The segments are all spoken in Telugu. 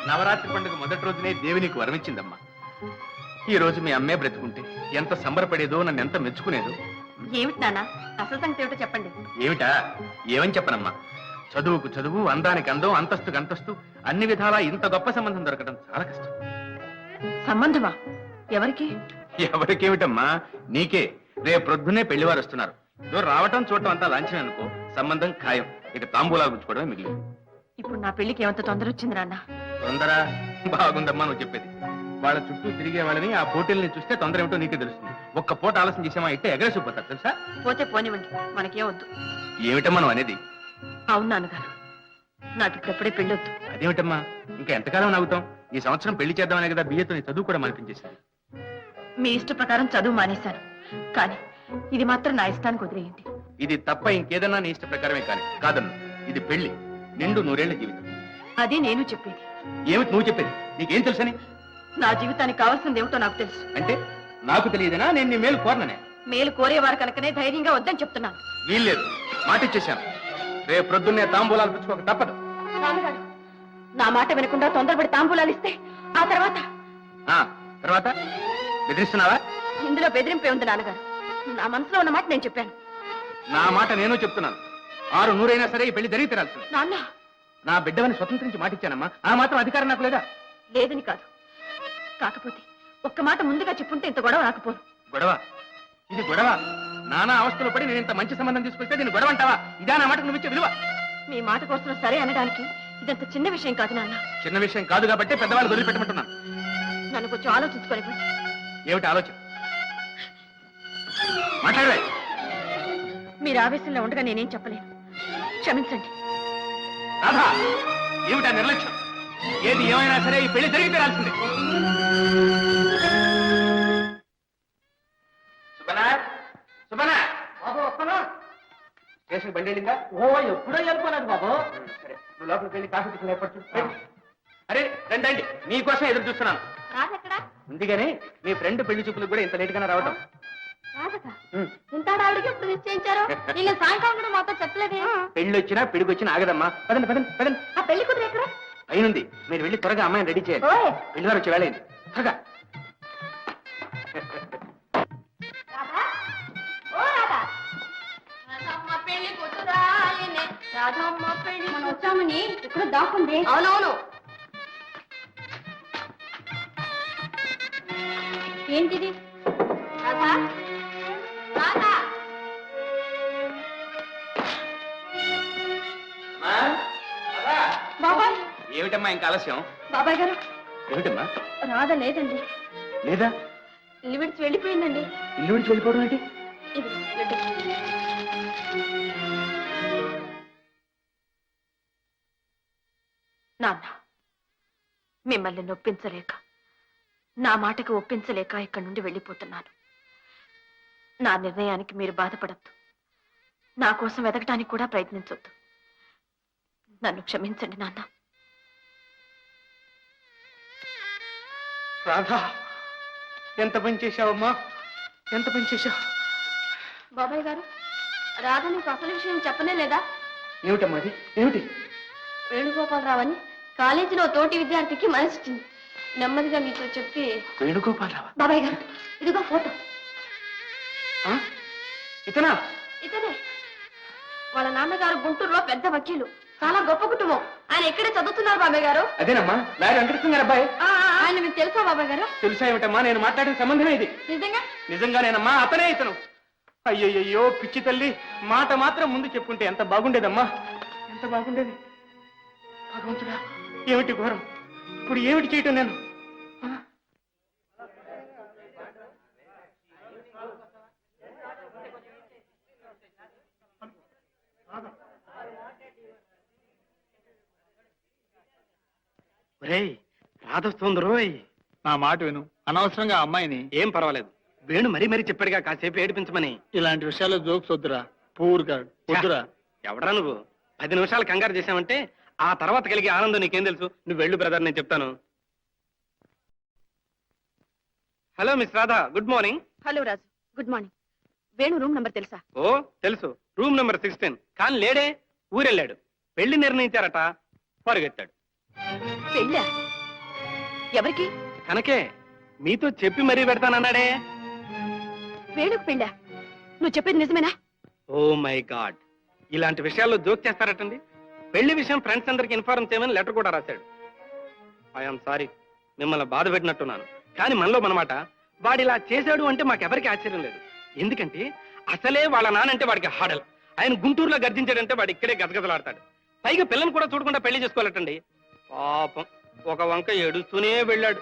నవరాత్రి పండుగ మొదటి రోజునే దేవి నీకు వరమిచ్చిందమ్మా. ఈ రోజు మీ అమ్మే బ్రతుకుంటే ఎంత సంబరపడేదో, నన్ను ఎంత మెచ్చుకునేదో. ఏమిటి నాన్న, అసలు సంగతి ఏమిటో చెప్పండి. ఏమిటా? ఏమని చెప్పనమ్మా. చదువుకు చదువు, అందానికి అందం, అంతస్తుకు అంతస్తు, అన్ని విధాలా ఇంత గొప్ప సంబంధం దొరకడం చాలా కష్టం. సంబంధమా? ఎవరికి? ఎవరికేమిటమ్మా, నీకే. రేపు ప్రొద్దునే పెళ్లివారు వస్తున్నారు. రావటం చూడటం అంతా లాంఛనం అనుకో, సంబంధం ఖాయం. ఇక తాంబూలాలు పుచ్చుకోవడమే మిగిలింది. ఇప్పుడు నా పెళ్లికి ఏమంత తొందర వచ్చింది నాన్న? తొందర బాగుందమ్మా నువ్వు చెప్పేది. వాళ్ళ చుట్టూ తిరిగే వాళ్ళని, ఆ పోటీల్ని చూస్తే తొందర ఏమిటో నీకే తెలుస్తుంది. ఒక్క పూట ఆలస్యం చేసామా అయితే ఎగరేసిపోతారు తెలుసా. పోతే పోనివ్వండి, మనకే వద్దు. ఏమిటమ్మా నువ్వు అనేది? అవును నాన్నగారు, నాకు ఇప్పుడెప్పుడే పెళ్ళొద్దు. అదేమిటమ్మా, ఇంకా ఎంతకాలం నవ్వుతాం? ఈ సంవత్సరం పెళ్లి చేద్దామనే కదా బియ్యతో నీ చదువు కూడా మనిపించేసింది. మీ ఇష్ట ప్రకారం చదువు మానేశాను, కానీ ఇది మాత్రం నా ఇష్టానికి వదిలేయండి. ఇది తప్ప ఇంకేదన్నా నీ ఇష్ట ప్రకారమే కానీ కాదన్ను. ఇది పెళ్లి, నిండు 100 ఏళ్ల జీవితం. అది నేను చెప్పేది. ఏమిటి నువ్వు చెప్పేది? నీకేం తెలుసని? నా జీవితానికి కావాల్సింది ఏమిటో నాకు తెలుసు. అంటే నాకు తెలియదనా? నేను నీ మేలు కోరననే. మేలు కోరేవారు కనుకనే ధైర్యంగా వద్దని చెప్తున్నాను. వీల్లేదు, మాట ఇచ్చేశాను. రేపు ప్రొద్దున్నే తాంబూలాలు పుచ్చుకోక తప్పదు. నాన్నగారు, నా మాట వినకుండా తొందరపడి తాంబూలాలు ఇస్తే ఆ తర్వాత తర్వాత బెదిరిస్తున్నావా? ఇందులో బెదిరింపే ఉంది నాన్నగారు. నా మనసులో ఉన్న మాట నేను చెప్పాను. నా మాట నేను చెప్తున్నాను. 600 అయినా సరే ఈ పెళ్లి జరిగి తీరాల్సింది. నాన్న, నా బిడ్డవని స్వతంత్రించి మాటిచ్చానమ్మా. ఆ మాత్రం అధికారం నాకు లేదా? లేదని కాదు, కాకపోతే ఒక్క మాట ముందుగా చెప్పుంటే ఇంత గొడవ రాకపోను. గొడవ? ఇది గొడవ? నానా అవస్థలు పడి నేను ఇంత మంచి సంబంధం తీసుకొస్తే దీన్ని గొడవ అంటావా? ఇదా నా మాటకు నువ్వు ఇచ్చే విలువ? మీ మాట కోసం సరే అనడానికి ఇదంత చిన్న విషయం కాదు నాన్న. చిన్న విషయం కాదు కాబట్టి పెద్దవాళ్ళు వదిలిపెట్టమంటున్నాను. నన్ను కొంచెం ఆలోచించుకోనివ్వండి. ఏమిటి ఆలోచన? మాట్లాడవే. మీరు ఆవేశంలో ఉండగా నేనేం చెప్పలేను, క్షమించండి. రాధా, ఏమిటా నిర్లక్ష్యం? ఏది ఏమైనా సరే ఈ పెళ్లి జరిగి తీరాల్సిందే. స్టేషన్ బండి వెళ్ళిందా? ఎప్పుడో వెళ్ళిపోలేదు బాబు. సరే, నువ్వు లోపలికి వెళ్ళి కాఫీ టిఫిన్ ఏర్పాటు చేయి. అరే రండి, మీకోసం ఎదురు చూస్తున్నాను. ముందుగానే మీ ఫ్రెండ్ పెళ్లి చూపులకు కూడా ఇంత లేట్ గానే రావటం. సాయంకాలం మాతో చెప్పలేదే. పెళ్లి వచ్చినా పిడికి వచ్చినా ఆగదమ్మా. పదండి పదండి పదండి. ఆ పెళ్లి కూతురు ఎక్కడ? అయినుంది. మీరు వెళ్ళి త్వరగా అమ్మాయిని రెడీ చేయండి. పెళ్లి వారు వచ్చి వేళయింది. త్వరగా. వచ్చామని ఇక్కడ దాక్కుంది. అవునవును. ఏంటిది? బాబాయ్. ఏమిటమ్మా ఇంకా ఆలస్యం? బాబాయ్ గారు. ఏమిటమ్మా? రాధ లేదండి. లేదా? ఇల్లు విడిచి వెళ్ళిపోయిందండి. ఇల్లు విడిచి వెళ్ళిపోవడం ఏంటి? ఇది లడ్డు. నాన్న, మిమ్మల్ని నొప్పించలేక, నా మాటకు ఒప్పించలేక ఇక్కడి నుండి వెళ్ళిపోతున్నాను. నా నిర్ణయానికి మీరు బాధపడద్దు, నా కోసం వెతకటానికి కూడా ప్రయత్నించొద్దు. నన్ను క్షమించండి నాన్న. రాధా, ఎంత పని చేశావమ్మా, ఎంత పని చేశావు. బాబాయ్ గారు, రాధ నీకు అసలు విషయం చెప్పనే లేదా? ఏమిటమ్మా అది? ఏమిటి? వేణుగోపాలరావు అని కాలేజీలో తోటి విద్యార్థికి మనసిచ్చింది. నెమ్మదిగా మీతో చెప్పి. వేణుగోపాలరావు? బాబాయ్ గారు, ఇదిగో ఫోటో. ఇతనా? ఇతనే. వాళ్ళ నాన్నగారు గుంటూరులో పెద్ద వకీలు, చాలా గొప్ప కుటుంబం. ఆయన ఎక్కడే చదువుతున్నారు బాబాయ్ గారు. అదేనమ్మా, లారీ వెంకటకృష్ణ గారు అబ్బాయి. ఆయన మీకు తెలుసా బాబాయ్ గారు? తెలుసా ఏమిటమ్మా, నేను మాట్లాడిన సంబంధమే ఇది. నిజంగా? నిజంగానేనమ్మా, అతనే ఇతను. అయ్యయ్యో పిచ్చి తల్లి, మాట మాత్రం ముందు చెప్పుంటే ఎంత బాగుండేదమ్మా, ఎంత బాగుండేది. భగవంతుడా, ఏమిటి ఘోరం! ఇప్పుడు ఏమిటి చేయటం నేను? రాధొస్తుంది రోయ్. నా మాట విను, అనవసరంగా అమ్మాయిని. ఏం పర్వాలేదు, వేణు మరీ మరీ చెప్పాడుగా కాసేపు ఏడిపించమని. ఇలాంటి విషయాల్లో జోక్స్ వద్దురా, పూర్గా వద్దురా. ఎవడరా నువ్వు? 10 నిమిషాలు కంగారు చేశామంటే ఆ తర్వాత కలిగే ఆనందం నీకేం తెలుసు? నువ్వు వెళ్ళు బ్రదర్, నేను చెప్తాను. Hello miss Radha, good morning. Hello Raju, good morning. Venu room number తెలుసా? ఓ తెలుసు, రూమ్ నెంబర్ 16. కానీ లేడే, ఊరెళ్ళాడు. పెళ్లి నిర్ణయించారట. పరుగెత్తాడు. పెళ్ళా? ఎవరికి? కనకే మీతో చెప్పి మరీ పెడతానన్నాడే. వేణుకు పెళ్ళా? నువ్వు చెప్పేది నిజమేనా? ఓ మై గాడ్, ఇలాంటి విషయాల్లో జోక్ చేస్తారటండి. పెళ్లి విషయం ఫ్రెండ్స్ అందరికి ఇన్ఫార్మ్ చేయమని లెటర్ కూడా రాశాడు. ఐఎమ్ సారీ, మిమ్మల్ని బాధ పెట్టినట్టున్నాను. కానీ మనలో మనమాట, వాడు ఇలా చేశాడు అంటే మాకెవరికి ఆశ్చర్యం లేదు. ఎందుకంటే అసలే వాళ్ళ నానంటే వాడికి హాడల్. ఆయన గుంటూరులో గర్జించాడంటే వాడు ఇక్కడే గజగజలాడతాడు. పైగా పిల్లని కూడా చూడకుండా పెళ్లి చేసుకోవాలటండి. పాపం ఒక వంక ఏడుస్తూనే వెళ్ళాడు.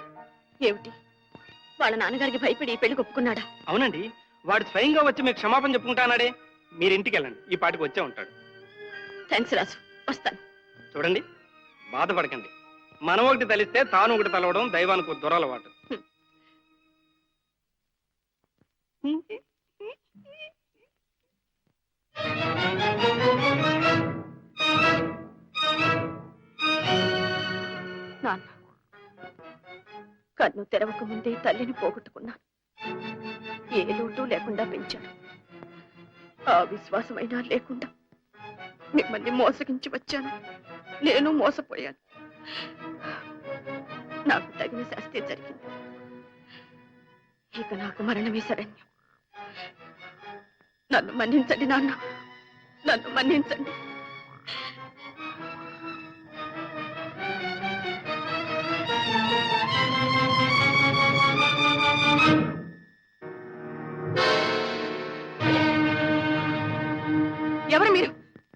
ఏమిటి, వాళ్ళ నాన్నగారికి భయపడి ఈ పెళ్లి ఒప్పుకున్నాడా? అవునండి, వాడు స్వయంగా వచ్చి మీకు క్షమాపణ చెప్పుకుంటానాడే. మీరు ఇంటికి వెళ్ళండి, ఈ పాటికి వచ్చే ఉంటాడు. థ్యాంక్స్ రాజు, వస్తాను. చూడండి, బాధపడకండి. మనం ఒకటి తలిస్తే తాను ఒకటి తలవడం దైవానికి దొరలవాటు. నాన్న, కన్ను తెరవక ముందే తల్లిని పోగొట్టుకున్నాను. ఏ లోటు లేకుండా పెంచాడు. ఆ విశ్వాసమైనా లేకుండా మిమ్మల్ని మోసగించి వచ్చాను. నేను మోసపోయాను. నాకు తగిన శాస్తి జరిగింది. ఇక నాకు మరణమే శరణ్యం. నన్ను మన్నించండి నాన్న, నన్ను మన్నించండి. ఎవరు మీరు?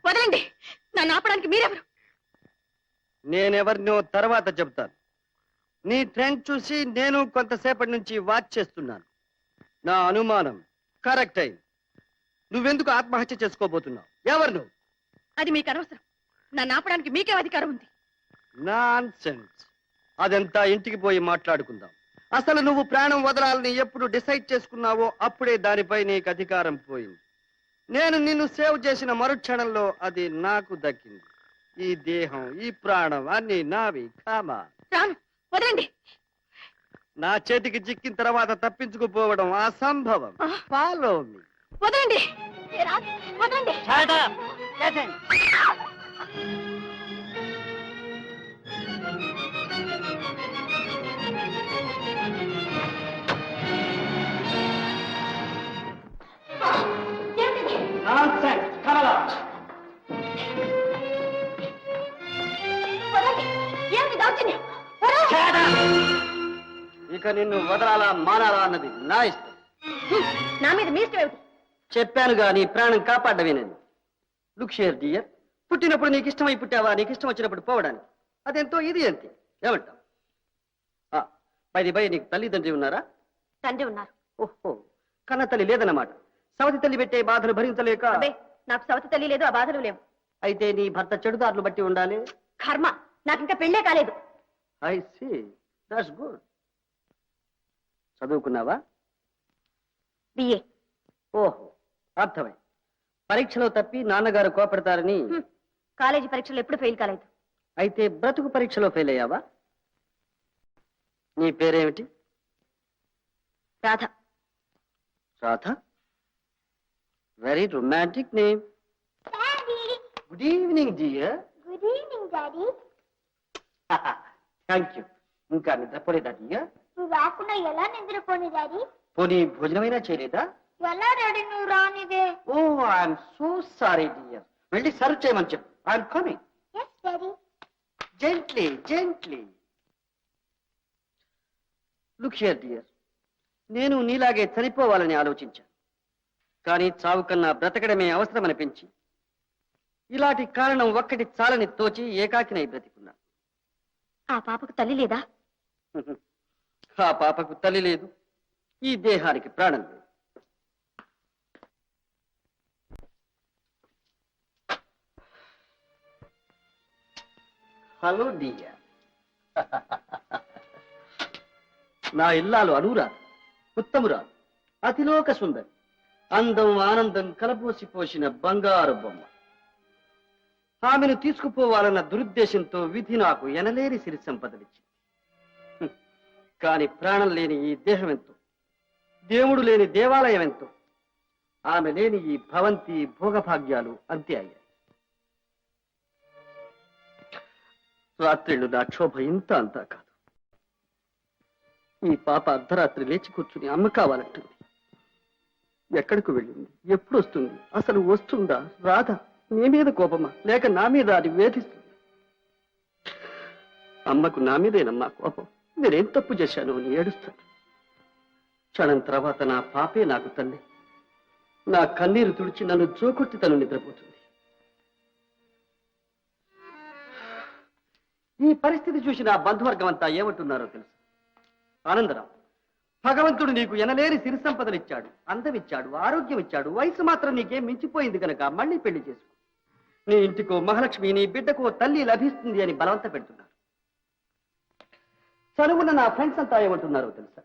వదలండి. నన్ను ఆపడానికి మీరెవరు? నేనెవరినో తర్వాత చెప్తాను. నీ ట్రెండ్ చూసి నేను కొంతసేపటి నుంచి వాచ్ చేస్తున్నాను. నా అనుమానం కరెక్ట్ అయింది. నువ్వెందుకు ఆత్మహత్య చేసుకోబోతున్నావు? ఎవరు నువ్వు? అది మీకు అనవసరం. నన్ను ఆపడానికి మీకే అధికారం ఉంది. నాన్సెన్స్. అదంతా ఇంటికి పోయి మాట్లాడుకుందాం. అసలు నువ్వు ప్రాణం వదలాలని ఎప్పుడు డిసైడ్ చేసుకున్నావో అప్పుడే దానిపై నీకు అధికారం పోయింది. నేను నిన్ను సేవ్ చేసిన మరుక్షణంలో అది నాకు దక్కింది. ఈ దేహం, ఈ ప్రాణం అన్ని నావి. కామా, రాను, వదలండి. నా చేతికి చిక్కిన తర్వాత తప్పించుకుపోవడం అసంభవం. Follow me. వదలండి. ఏ రాజు, వదలండి. వదలండి. ఏమిటి దౌర్జన్యం? ఇక నిన్ను వదలాలా మానాలా అన్నది నా ఇష్టం. నా మీద మీ ఇష్టం ఏమిటి? చెప్పాను గాని ప్రాణం కాపాడవేనని. లుక్ షేర్ డియర్, పుట్టినప్పుడు నీకు ఇష్టమై పుట్టావా, నీకు ఇష్టం వచ్చినప్పుడు పోవడానికి. అదెంతో ఇది అంతే. ఏమంటావు? బై నీకు తల్లిదండ్రి ఉన్నారా? తండ్రి ఉన్నారు. ఓహో, కన్న తల్లి లేదన్నమాట. సవతి తల్లి పెట్టే బాధలు భరించలేక. అబ్బే, నాకు సవతి తల్లి లేదు, ఆ బాధలు లేవు. అయితే నీ భర్త చెడుదారులు బట్టి ఉండాలి. కర్మ, నాకు ఇంకా పెళ్ళే కాలేదు. I see, that's good. చదువుకున్నావా? బిఏ. ఓహో, అర్థమై. పరీక్షలో తప్పి నాన్నగారు కోపడతారని. కాలేజీ పరీక్షలు ఎప్పుడు ఫెయిల్ కాలేదు. అయితే బ్రతుకు పరీక్షలో ఫెయిల్ అయ్యావా? నీ పేరేమిటి? Radha. Radha? Very romantic name. Good evening dear. Good evening daddy. Thank you. ఇంకా నిద్రపోలేదా డియర్? నువ్వు రాకుండా ఎలా నిద్రపోని డాడీ? పోనీ భోజనమైనా చేయలేదా? ఎలా డాడీ నువ్వు రానిదే? Oh, I'm so sorry dear. వెళ్ళి సర్వ్ చేయమని చెప్పు. I'm coming. Yes daddy. Gently gently. Look here dear, నేను నీలాగే చనిపోవాలని ఆలోచించాను. కానీ చావు కన్నా బ్రతకడమే అవసరమనిపించి ఇలాంటి కారణం ఒక్కటి చాలని తోచి ఏకాకినై బ్రతికున్నా. ఆ పాపకు తల్లి లేదా? ఆ పాపకు తల్లి లేదు, ఈ దేహానికి ప్రాణం లేదు. Hello dear. నా ఇల్లాలు అనురాధ, ఉత్తమురాలు, అతిలోక సుందరి, అందం ఆనందం కలబోసి పోసిన బంగారు బొమ్మ. ఆమెను తీసుకుపోవాలన్న దురుద్దేశంతో విధి నాకు ఎనలేని సిరి సంపదలిచ్చింది. కాని ప్రాణం లేని ఈ దేహం ఎంతో, దేవుడు లేని దేవాలయం ఎంతో, ఆమె లేని ఈ భవంతి భోగభాగ్యాలు అంతే అయ్యాయి. రాత్రిళ్ళు నా క్షోభ ఇంత అంతా కాదు. ఈ పాప అర్ధరాత్రి లేచి కూర్చుని అమ్మ కావాలంటుంది. ఎక్కడికి వెళ్ళింది, ఎప్పుడు వస్తుంది, అసలు వస్తుందా రాదా, నీ మీద కోపమా లేక నా మీద అది వేధిస్తుంది? అమ్మకు నా మీదేనమ్మా కోపం. నేనేం తప్పు చేశాను అని ఏడుస్తాను. క్షణం తర్వాత నా పాపే నాకు తల్లి. నా కన్నీరు తుడిచి నన్ను జోకొట్టి తను నిద్రపోతుంది. ఈ పరిస్థితి చూసి నా బంధువర్గం అంతా ఏమంటున్నారో తెలుసు. ఆనందరావు, భగవంతుడు నీకు ఎనలేని సిరి సంపదలు ఇచ్చాడు, అందం ఇచ్చాడు, ఆరోగ్యం ఇచ్చాడు, వయసు మాత్రం నీకేం మించిపోయింది కనుక మళ్ళీ పెళ్లి చేసుకో. నీ ఇంటికో మహాలక్ష్మి, నీ బిడ్డకో తల్లి లభిస్తుంది అని బలవంత పెడుతున్నారు. చదువున్న నా ఫ్రెండ్స్ అంతా ఏమంటున్నారో తెలుసా?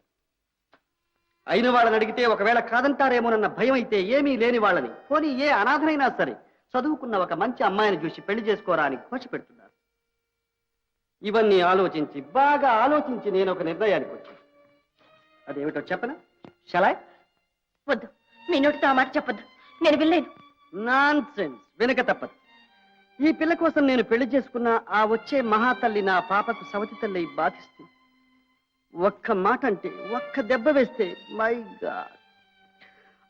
అయిన వాళ్ళని అడిగితే ఒకవేళ కాదంటారేమోనన్న భయం అయితే ఏమీ లేని వాళ్ళని, పోనీ ఏ అనాథనైనా సరే చదువుకున్న ఒక మంచి అమ్మాయిని చూసి పెళ్లి చేసుకోరా అని ఘోష పెడుతున్నారు. ఇవన్నీ ఆలోచించి బాగా ఆలోచించి నేను ఒక నిర్ణయానికి వచ్చాను. అదేమిటో చెప్పనా? షలాయ్? వద్దు, మీ నోటితో ఆ మాట చెప్పొద్దు, నేను వినలేను. నాన్ సెన్స్, వెనుక తప్పదు. ఈ పిల్ల కోసం నేను పెళ్లి చేసుకున్న ఆ వచ్చే మహాతల్లి నా పాపకు సవతి తల్లి బాధిస్తుంది. ఒక్క మాట అంటే, ఒక్క దెబ్బ వేస్తే మై గాడ్.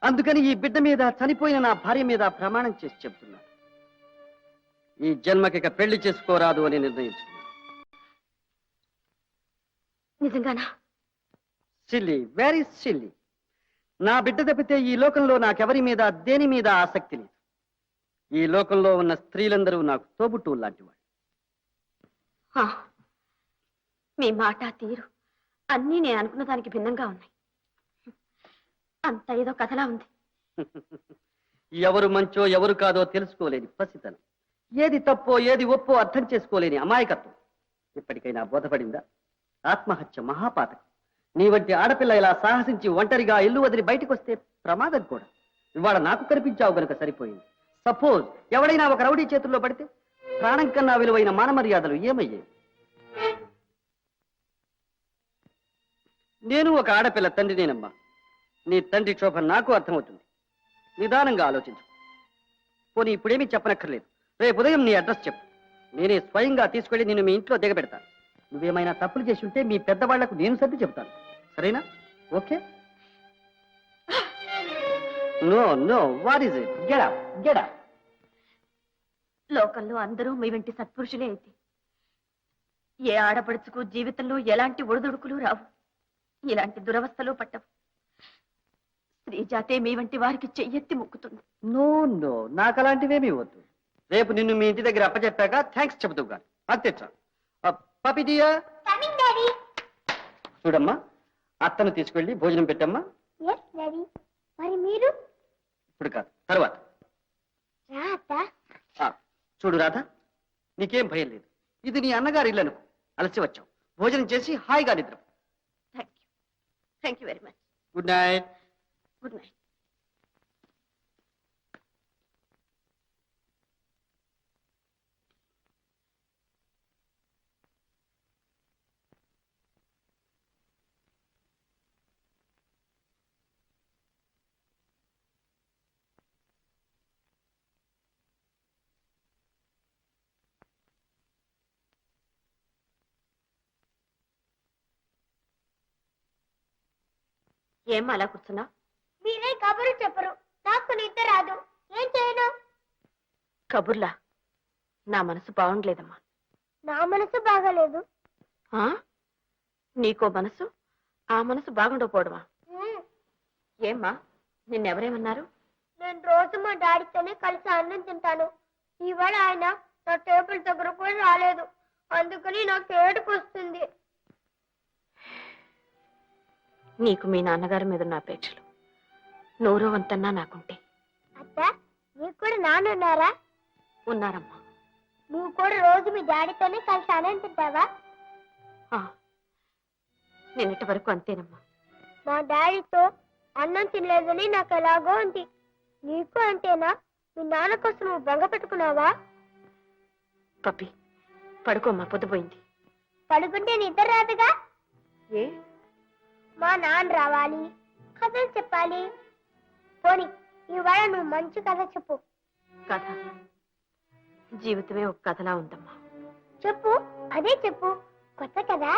అందుకని ఈ బిడ్డ మీద, చనిపోయిన నా భార్య మీద ప్రమాణం చేసి చెప్తున్నా, ఈ జన్మకిక పెళ్లి చేసుకోరాదు అని నిర్ణయించుకున్నాను. నిజంగానా? Silly, very silly. నా బిడ్డ తప్పితే ఈ లోకంలో నాకెవరి మీద, దేని మీద ఆసక్తి లేదు. ఈ లోకంలో ఉన్న స్త్రీలందరూ నాకు తోబుట్టువు లాంటి వాళ్ళు. ఆ, మీ మాట తీరు అన్నీ నేను అనుకున్న దానికి భిన్నంగా ఉన్నాయి. అంత ఏదో కథలా ఉంది. ఎవరు మంచో ఎవరు కాదో తెలుసుకోలేని పసితనం, ఏది తప్పో ఏది ఒప్పో అర్థం చేసుకోలేని అమాయకత్వం ఇప్పటికైనా బోధపడిందా? ఆత్మహత్య మహాపాతకం. నీ వంటి ఆడపిల్ల ఇలా సాహసించి ఒంటరిగా ఇల్లు వదిలి బయటకు వస్తే ప్రమాదం కూడా. ఇవాళ నాకు కనిపించావు గనుక సరిపోయింది. సపోజ్ ఎవడైనా ఒక రౌడీ చేతుల్లో పడితే ప్రాణం కన్నా విలువైన మాన మర్యాదలు ఏమయ్యాయి? నేను ఒక ఆడపిల్ల తండ్రినేనమ్మా. నీ తండ్రి క్షోభ నాకు అర్థమవుతుంది. నిదానంగా ఆలోచించు. పోనీ ఇప్పుడేమీ చెప్పనక్కర్లేదు. రేపు ఉదయం నీ అడ్రస్ చెప్పు, నేనే స్వయంగా తీసుకెళ్లి నిన్ను మీ ఇంట్లో దిగబెడతాను. నువ్వేమైనా తప్పులు చేసి ఉంటే మీ పెద్దవాళ్లకు నేను సర్ది చెబుతాను. సరేనా? Okay? No no, what is it? Get up, get up. లోకంలో అందరూ మీ వంటి సత్పురుషులే అయితే ఏ ఆడపడుచుకు జీవితంలో ఎలాంటి ఒడిదుడుకులు రావు, ఇలాంటి దురవస్థలు పట్టవు. స్త్రీ జాతే మీ వంటి వారికి చెయ్యెత్తి మొక్కుతుంది. నో నో, నాకు అలాంటివేమీ వద్దు. రేపు నిన్ను మీ ఇంటి దగ్గర అప్పచెప్పాక థ్యాంక్స్ చెబుతూ కానీ అంతే చాలు. పపిదియా, కమింగ్ డాడీ. చూడమ్మా, అత్తను తీసుకెళ్ళి భోజనం పెట్టమ్మా. Yes daddy. మరి మీరు? ఇప్పుడు కాదు, తర్వాత. రా అత్త. చూడు రాధ, నీకేం భయం లేదు. ఇది నీ అన్నగారి ఇల్లు అనుకో. అలసి వచ్చావు, భోజనం చేసి హాయిగా నిద్ర. Thank you very much. Good night. Good night. ఏం అలా కూర్చున్నా? మీరే కబురు చెప్పరు, నాకు నిద్ర రాదు. ఏం చేయను? కబుర్లా? నా మనసు బాగుండలేదమ్మా. నా మనసు బాగాలేదు. ఆ? నీకో మనసు, ఆ మనసు బాగుండకపోవడమా? ఏమ్మా, నిన్నెవరేమన్నారు? నేను రోజు మా డాడీతోనే కలిసి అన్నం తింటాను. ఇవాళ ఆయన నా టేబుల్ దగ్గర కూడా రాలేదు. అందుకని నాకు ఏడుపు వస్తుంది. నీకు మీ నాన్నగారి మీద ఉన్న అపేక్షలు నూరో వంతన్నా నాకుంటే. అత్త, నీకు కూడా నాన్నున్నారా? ఉన్నారమ్మా. నువ్వు కూడా రోజు మీ డాడీతోనే కలిసి అన్నం తింటావా? నిన్నటి వరకు అంతేనమ్మా. మా డాడీతో అన్నం తినలేదని నాకు ఎలాగో ఉంది. నీకు అంతేనా? మీ నాన్న కోసం నువ్వు బెంగ పెట్టుకున్నావా? పప్పి, పడుకోమ్మా, పొద్దుపోయింది. పడుకుంటే నిద్ర రాదుగా. ఏ? మా నాన్న రావాలి, కథలు చెప్పాలి. పోనీ ఇవాళ నువ్వు మంచి కథ చెప్పు. కథ జీవితమే ఒక కథలా ఉందమ్మా. చెప్పు, అదే చెప్పు. కొత్త కదా?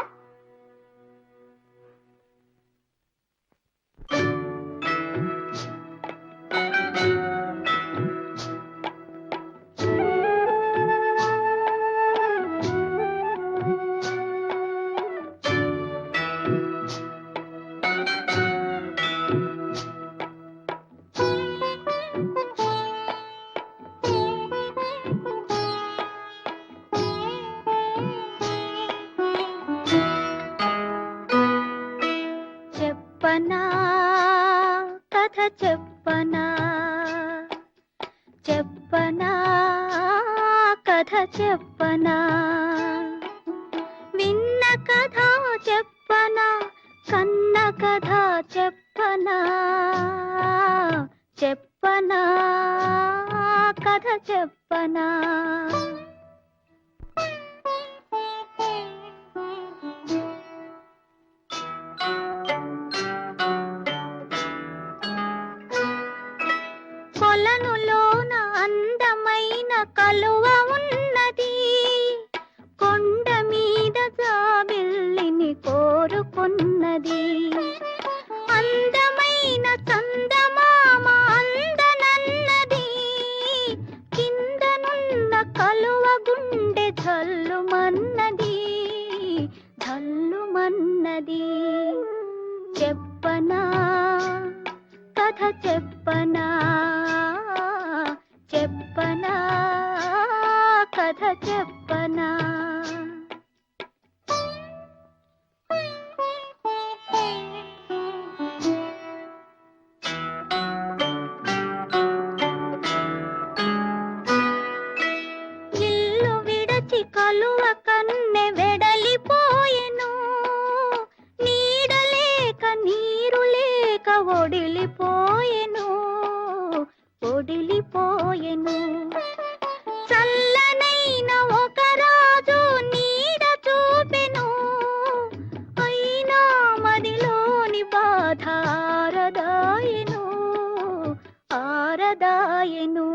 చెప్పనా కథ చెప్పనా, చెప్పనా కథ చెప్పనా, విన్న కథ చెప్పనా, కన్న కథ చెప్పనా, చెప్పనా కథ చెప్పనా. కొలనులోన అందమైన కలువ ఉన్నది, కొండ మీద జాబిల్లిని కోరుకున్నది. అందమైన చందమామ అందనన్నది, కిందనున్న కలువ గుండె ధల్లుమన్నది, ధల్లుమన్నది. చెప్పనా కథ చెప్పనా, చెప్పనా కథ చెప్పనా. ఇల్లు విడచి కలువ కన్నె వెడలిపోయెను, నీడలేక నీరు లేక ఒడిలిపోయెను, ఒడిలిపోయెను. చల్లనైన ఒక రాజు నీడ చూపెను, అయినా మదిలోని బాధ ఆరదాయెను, ఆరదాయెను.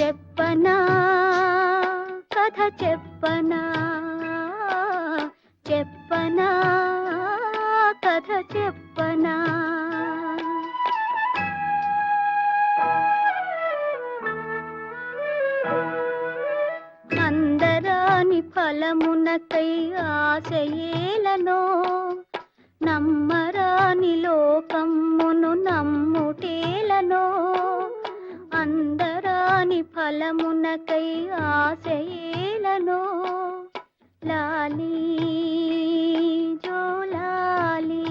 చెప్పనా కథ చెప్పనా, చెప్పనా కథ చెప్పనా. అందరాని ఫలమునకై ఆశయేలనో, నమ్మరాని లోకమ్మును నమ్ముటేలనో. అందరాని ఫలమునకై ఆశయేలనో, లాలీ జో లాలీ,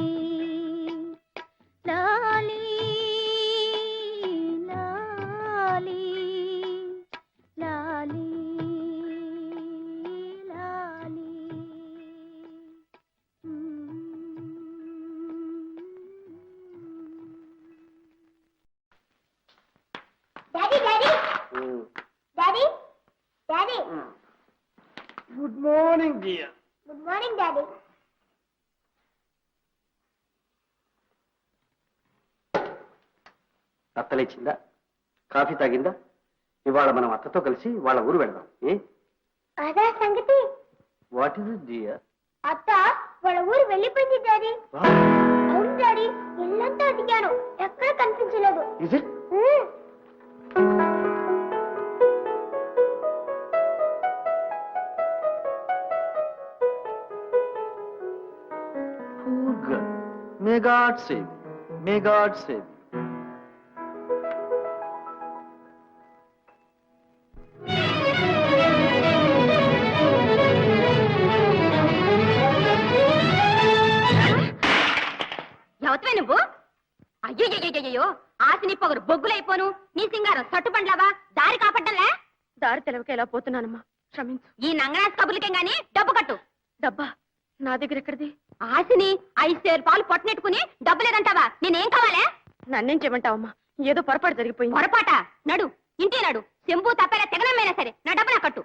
లాలీ లాలీ, లాలీ లాలీ. Daddy daddy daddy daddy. Good morning dear. Good morning daddy. అత్తలేచిందా? కాఫీ తాగిందా? ఇవాళ మనం అత్తతో కలిసి వాళ్ళ ఊరు వెళ్దాం. ఏ అదా సంగతి. What is it dear? అత్త వాళ్ళ ఊరు వెళ్ళిపోయింది డాడీ. అవును డాడీ, ఇల్లంతా అడిగాను, ఎక్కడ కనిపించలేదు. Is it? Poor girl. May God save you. May God save you. ఎవతవే నువ్వు? అయ్యో ఆశని పొగరు బొగ్గులైపోను, నీ సింగారం సట్టుపండ్లావా, దారి కాపడ్డంలే. దారి తెలవక ఎలా పోతున్నానమ్మా, క్షమించు. ఈ నంగనాథ్ కబుర్లకేం గాని డబ్బు కట్టు. డబ్బా నా దగ్గర ఎక్కడిది? ఆశని 5 సేరు పాలు పొట్టనెట్టుకుని డబ్బు లేదంటావా? నేనేం కావాలే? నన్నేం చేయమంటావమ్మా, ఏదో పొరపాటు జరిగిపోయింది. పొరపాట? నడు, ఇంటి నడు. చెంబు తప్పేలా తెగనమైనా సరే నా డబ్బు నా కట్టు.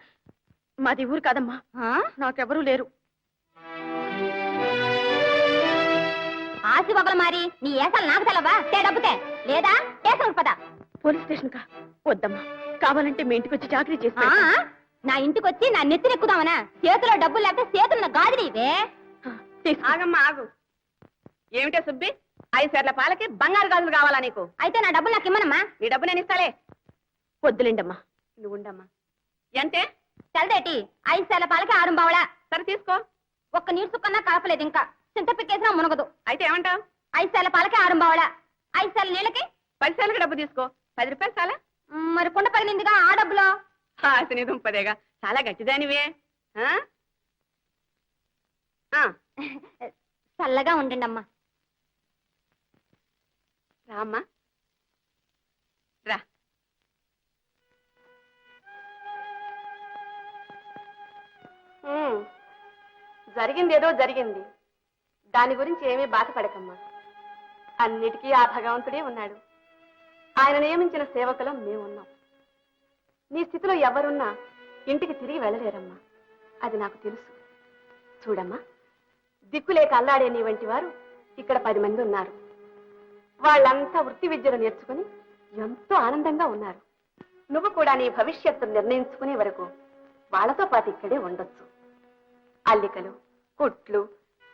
మాది ఊరు కాదమ్మా, నాకెవరూ లేరు. ఆశ బొగలు మారి నీ ఏసాలు నాకు తెలవా? డబ్బుతే లేదా స్టేషన్ పద. పోలీస్ స్టేషన్ కా? వద్దమ్మా, కావాలంటే మీ ఇంటికి వచ్చి చాకరీ చేస్తా. నా ఇంటికి వచ్చి నా నెత్తినెక్కుదామనా? చేతిలో డబ్బులు లేకపోతే చేతున్న గాదిని ఇవే. ఆగమ్మా ఆగు. ఏమిటే సుబ్బి, 5 సేర్ల పాలకి బంగారు గాజులు కావాలా నీకు? అయితే నా డబ్బులు నాకు ఇమ్మనమ్మా. నీ డబ్బు నేను ఇస్తాలే. వద్దులేండమ్మా, నువ్వు ఉండమ్మా. ఎంతే? తెలదేటి 5 సేర్ల పాలకి 6 బావలా. సరే తీసుకో. ఒక్క నీరు సుక్కన్నా కలపలేదు, ఇంకా చింత పిక్కేసినా మునగదు. అయితే ఏమంటావు? 5 సేర్ల పాలకి 6 బావలా. 5 సేర్ల నీళ్ళకి 10 సేర్లకి డబ్బు తీసుకో. 10 రూపాయలు చాలా? మరి కుండ పగిలిందిగా ఆ డబ్బులో. ఆశని దుంపదేగా, చాలా గట్టిదానివే. చల్లగా ఉండండి అమ్మా. రామ్మా రా. జరిగిందేదో జరిగింది, దాని గురించి ఏమీ బాధపడకమ్మా. అన్నిటికీ ఆ భగవంతుడే ఉన్నాడు. ఆయన నియమించిన సేవకులం మేమున్నాం. నీ స్థితిలో ఎవరున్నా ఇంటికి తిరిగి వెళ్ళలేరమ్మా, అది నాకు తెలుసు. చూడమ్మా, దిక్కులేక అల్లాడే నీ వంటి వారు ఇక్కడ 10 మంది ఉన్నారు. వాళ్ళంతా వృత్తి విద్యలు నేర్చుకుని ఎంతో ఆనందంగా ఉన్నారు. నువ్వు కూడా నీ భవిష్యత్తు నిర్ణయించుకునే వరకు వాళ్ళతో పాటు ఇక్కడే ఉండొచ్చు. అల్లికలు, కుట్లు,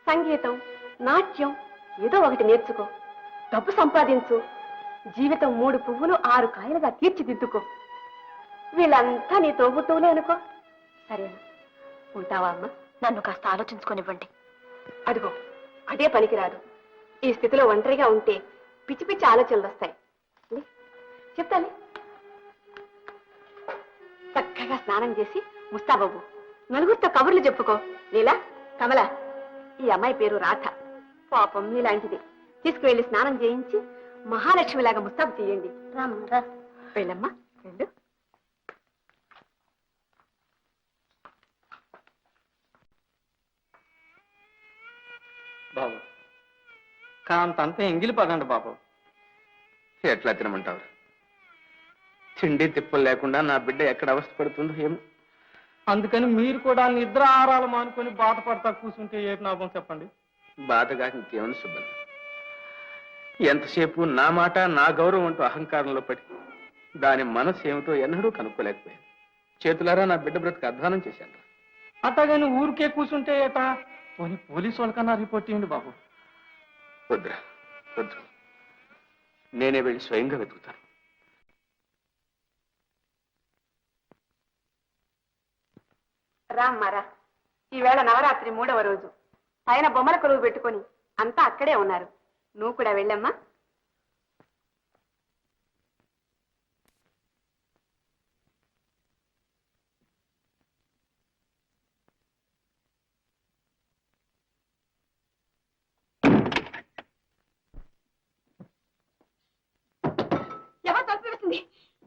సంగీతం, నాట్యం ఏదో ఒకటి నేర్చుకో, డబ్బు సంపాదించు, జీవితం 3 పువ్వులు 6 కాయలుగా తీర్చిదిద్దుకో. వీళ్ళంతా నీ తోబుట్టువులే అనుకో. సరేనా? ఉంటావా అమ్మా? నన్ను కాస్త ఆలోచించుకోనివ్వండి. అదిగో అదే పనికిరాదు. ఈ స్థితిలో ఒంటరిగా ఉంటే పిచ్చి పిచ్చి ఆలోచనలు వస్తాయి. చెప్తానే. చక్కగా స్నానం చేసి ముస్తాబాబు నలుగురితో కబుర్లు చెప్పుకో. నీలా, కమల, ఈ అమ్మాయి పేరు రాధ, పాపం నీలాంటిది. తీసుకువెళ్ళి స్నానం చేయించి మహాలక్ష్మిలాగా ముస్తాబు చేయండి. రామా, వెళ్ళమ్మా, వెళ్ళు. బాబు కాంతంతా ఎంగిలి పదండి బాబు. ఎట్లా తినమంటావు? తిండి తిప్పలు లేకుండా నా బిడ్డ ఎక్కడ అవస్థ పడుతుందో ఏమో. అందుకని మీరు కూడా నిద్ర ఆహారాలు మానుకొని బాధపడతా కూర్చుంటే ఏ లాభం చెప్పండి? బాధగా ఇంకేమని సుబ్బన్, ఎంతసేపు నా మాట నా గౌరవం అంటూ అహంకారంలో పడి దాని మనసు ఏమిటో ఎన్నడూ కనుక్కోలేకపోయాను. చేతులారా నా బిడ్డ బ్రతుకు అధ్వానం చేశాను. అట్టగాని ఊరికే కూర్చుంటే ఏటా? పోనీ పోలీసు వాళ్ళకన్నా రిపోర్ట్ చేయండి బాబు. వద్దురా, వద్దు. నేనే వెళ్ళి స్వయంగా వెతుకుతాను. రామ్మారా, ఈవేళ నవరాత్రి 3వ రోజు. పైన బొమ్మల కొలువు పెట్టుకొని అంతా అక్కడే ఉన్నారు. నువ్వు కూడా వెళ్ళమ్మా. ఎవరు తలుపు వేసింది?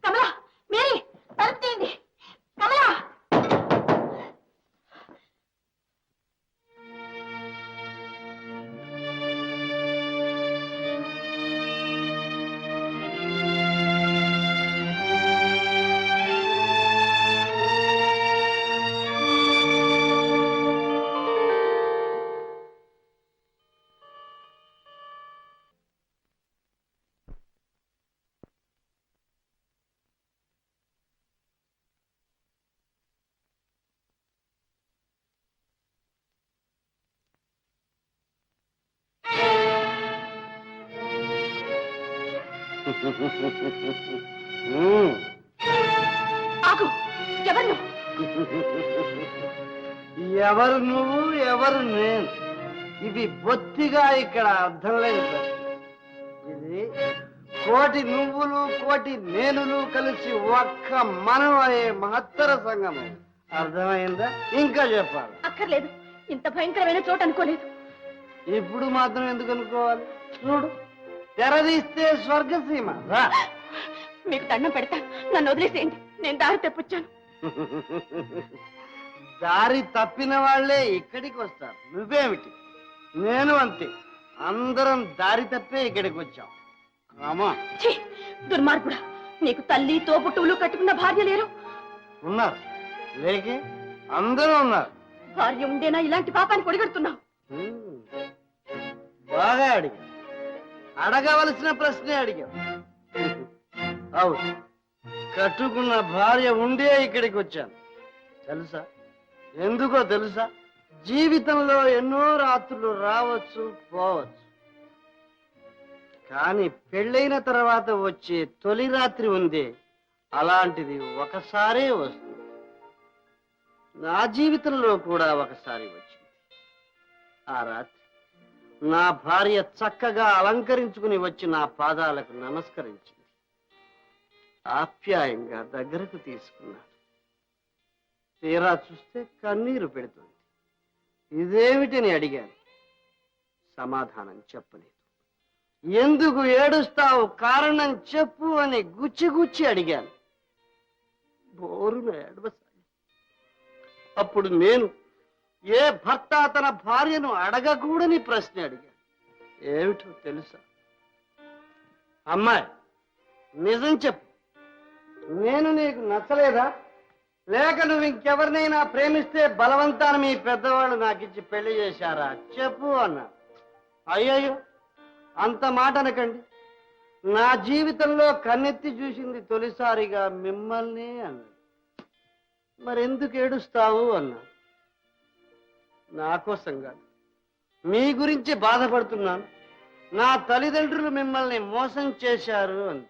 కమలా, మేరీ, తలుపు తీయండి. కమలా! ఆగు, ఎవరు? ఎవరు నువ్వు, ఎవరు నేను? ఇది బొత్తిగా ఇక్కడ అర్థం లేదు ప్రశ్న. ఇది కోటి నువ్వులు కోటి నేనులు కలిసి ఒక్క మనం అయ్యే మహత్తర సంగమం. అర్థమైందా? ఇంకా చెప్పాలి? అక్కర్లేదు, ఇంత భయంకరమైన చోటు అనుకోలేదు. ఇప్పుడు మాత్రం ఎందుకు అనుకోవాలి? చూడు, తెరదీస్తే స్వర్గసీమ. రా. మీకు దండం పెడతా, నన్ను వదిలేసేయండి. నేను దారి తెప్పొచ్చాను. దారి తప్పిన వాళ్లే ఇక్కడికి వస్తారు. నువ్వేమిటి? నేను అంతే. అందరం దారి తప్పే ఇక్కడికి వచ్చాం. రామా, ఛీ, దుర్మార్గుడా, నీకు తల్లి తోబుట్టువులు కట్టుకున్న భార్య లేరు? ఉన్నారు. లేకే అందరూ ఉన్నారు. భార్య ఉండేనా ఇలాంటి పాపాన్ని కొడిగడుతున్నావు? బాగా అడిగా. అడగవలసిన ప్రశ్నే అడిగావు. అవును, కట్టుకున్న భార్య ఉండే ఇక్కడికి వచ్చాను. తెలుసా? ఎందుకో తెలుసా? జీవితంలో ఎన్నో రాత్రులు రావచ్చు పోవచ్చు, కానీ పెళ్ళైన తర్వాత వచ్చే తొలి రాత్రి ఉందే, అలాంటిది ఒకసారే వస్తుంది. నా జీవితంలో కూడా ఒకసారి వచ్చింది. ఆ రాత్రి నా భార్య చక్కగా అలంకరించుకుని వచ్చి నా పాదాలకు నమస్కరించింది. ఆప్యాయంగా దగ్గరకు తీసుకున్నాడు. తీరా చూస్తే కన్నీరు పెడుతుంది. ఇదేమిటని అడిగాను. సమాధానం చెప్పలేదు. ఎందుకు ఏడుస్తావు, కారణం చెప్పు అని గుచ్చి గుచ్చి అడిగాను. బోరున ఏడవసాగి. అప్పుడు నేను ఏ భర్త తన భార్యను అడగకూడని ప్రశ్న అడిగాను. ఏమిటో తెలుసా? అమ్మాయి, నిజం చెప్పు, నేను నీకు నచ్చలేదా? లేక నువ్వు ఇంకెవరినైనా ప్రేమిస్తే బలవంతాన మీ పెద్దవాళ్ళు నాకిచ్చి పెళ్లి చేశారా? చెప్పు అన్నా. అయ్యయ్యో, అంత మాట అనకండి. నా జీవితంలో కన్నెత్తి చూసింది తొలిసారిగా మిమ్మల్ని అన్నాడు. మరెందుకు ఏడుస్తావు అన్నా. నా కోసం కాదు, మీ గురించి బాధపడుతున్నాను. నా తల్లిదండ్రులు మిమ్మల్ని మోసం చేశారు అంది.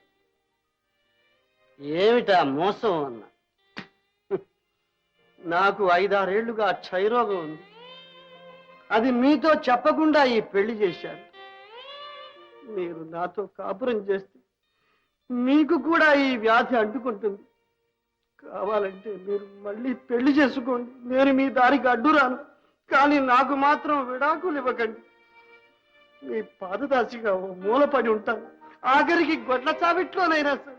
ఏమిటా మోసం అన్నా. నాకు 5-6 ఏళ్లుగా క్షయరోగం ఉంది. అది మీతో చెప్పకుండా ఈ పెళ్లి చేశాను. మీరు నాతో కాపురం చేస్తే మీకు కూడా ఈ వ్యాధి అంటుకుంటుంది. కావాలంటే మీరు మళ్ళీ పెళ్లి చేసుకోండి, నేను మీ దారికి అడ్డురాను. కానీ నాకు మాత్రం విడాకులు ఇవ్వకండి. మీ పాదదాసిగా ఓ మూలపడి ఉంటాను. ఆఖరికి గొడ్ల చావిట్లోనైనా సరే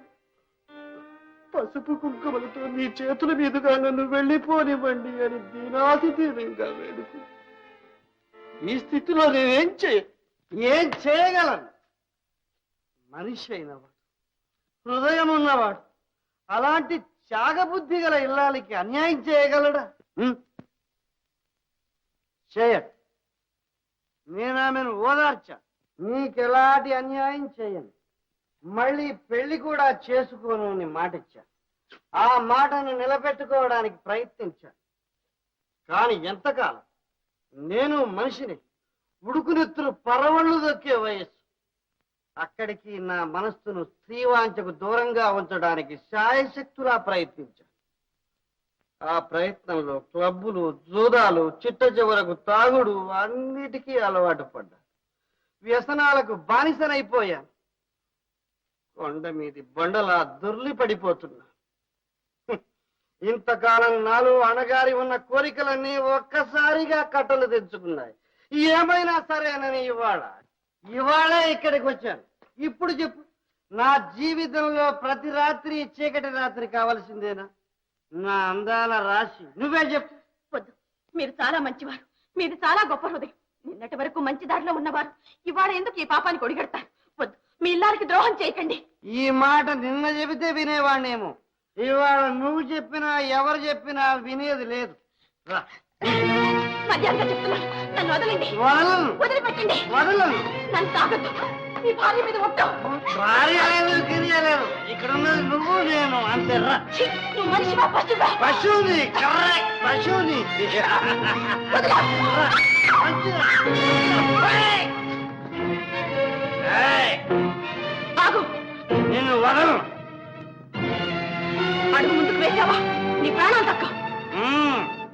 పసుపు కుంకుమలతో మీ చేతుల మీదుగా నన్ను వెళ్ళిపోనివ్వండి అని దీనాతి దీనంగా వేడుకు. ఈ స్థితిలో నేనేం చేయగలను? మనిషి అయినవాడు, హృదయం ఉన్నవాడు అలాంటి త్యాగబుద్ధి గల ఇల్లాలికి అన్యాయం చేయగలడా? చేయడు. నేను ఆమెను ఓదార్చా. నీకెలాంటి అన్యాయం చేయను. మళ్ళీ పెళ్లి కూడా చేసుకోను అని మాటిచ్చా. ఆ మాటను నిలబెట్టుకోవడానికి ప్రయత్నించా. కానీ ఎంతకాలం? నేను మనిషిని. ఉడుకునెత్తులు పరవళ్ళు దొక్కే వయస్సు. అక్కడికి నా మనస్సును స్త్రీవాంఛకు దూరంగా ఉంచడానికి శాయశక్తులా ప్రయత్నించా. ఆ ప్రయత్నంలో క్లబ్బులు, జూదాలు, చిట్ట చివరకు తాగుడు అన్నిటికీ అలవాటు పడ్డా. వ్యసనాలకు బానిసనైపోయాను. కొండ మీది బండలా దొర్లి పడిపోతున్నా. ఇంతకాలం నాలో అణగారి ఉన్న కోరికలన్నీ ఒక్కసారిగా కట్టలు తెచ్చుకున్నాయి. ఏమైనా సరేనని ఇవాళే ఇక్కడికి వచ్చాను. ఇప్పుడు చెప్పు, నా జీవితంలో ప్రతి రాత్రి చీకటి రాత్రి కావలసిందేనా? నా అందాల రాశి నువ్వే చెప్పు. వద్దు, మీరు చాలా మంచివారు. మీది చాలా గొప్ప హృదయం. నిన్నటి వరకు మంచి దారిలో ఉన్నవారు ఇవాళ ఎందుకు ఈ పాపానికి ఒడిగడతారు? వద్దు, మీ ఇల్లారికి ద్రోహం చేయకండి. ఈ మాట నిన్న చెబితే వినేవాణ్ణేమో. ఇవాళ నువ్వు చెప్పినా ఎవరు చెప్పినా వినేది లేదు. రా. మధ్యాహ్నం చెప్తున్నాను, నన్ను వదలండి. వదలను. వదిలిపెట్టండి. వదలను. నన్ను తాగద్దు. మీ భార్య మీద ఒట్టు. భార్య లేదు, గిరియలేదు. ఇక్కడ ఉన్నది నువ్వు నేను అంతే. రా. ఛీ, నువ్వు మనిషివా పశువా? పశువుని. కరెక్ట్, పశువుని. వదలా. ఆగు. నేను వదలను. అడుగు ముందుకు వేసావా నీ ప్రాణాలు తక్క.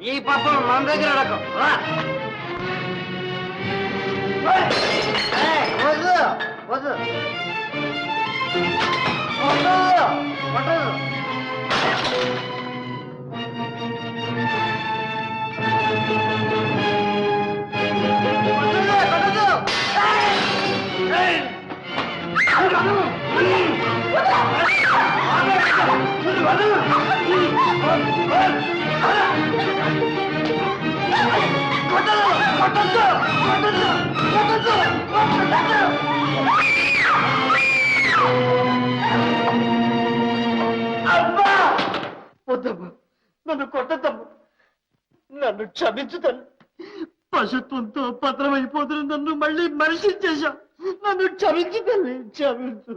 ఈ పాపం మన దగ్గర అడకం. వద్దు వద్దు వద్దు. వద్దమ్మా, నన్ను కొట్టద్దమ్మా. నన్ను క్షమించు తల్లి. పశుత్వంతో పత్రమైపోతున్న నన్ను మళ్ళీ మనిషి చేశావు. నన్ను క్షమించు తల్లి, క్షమించు.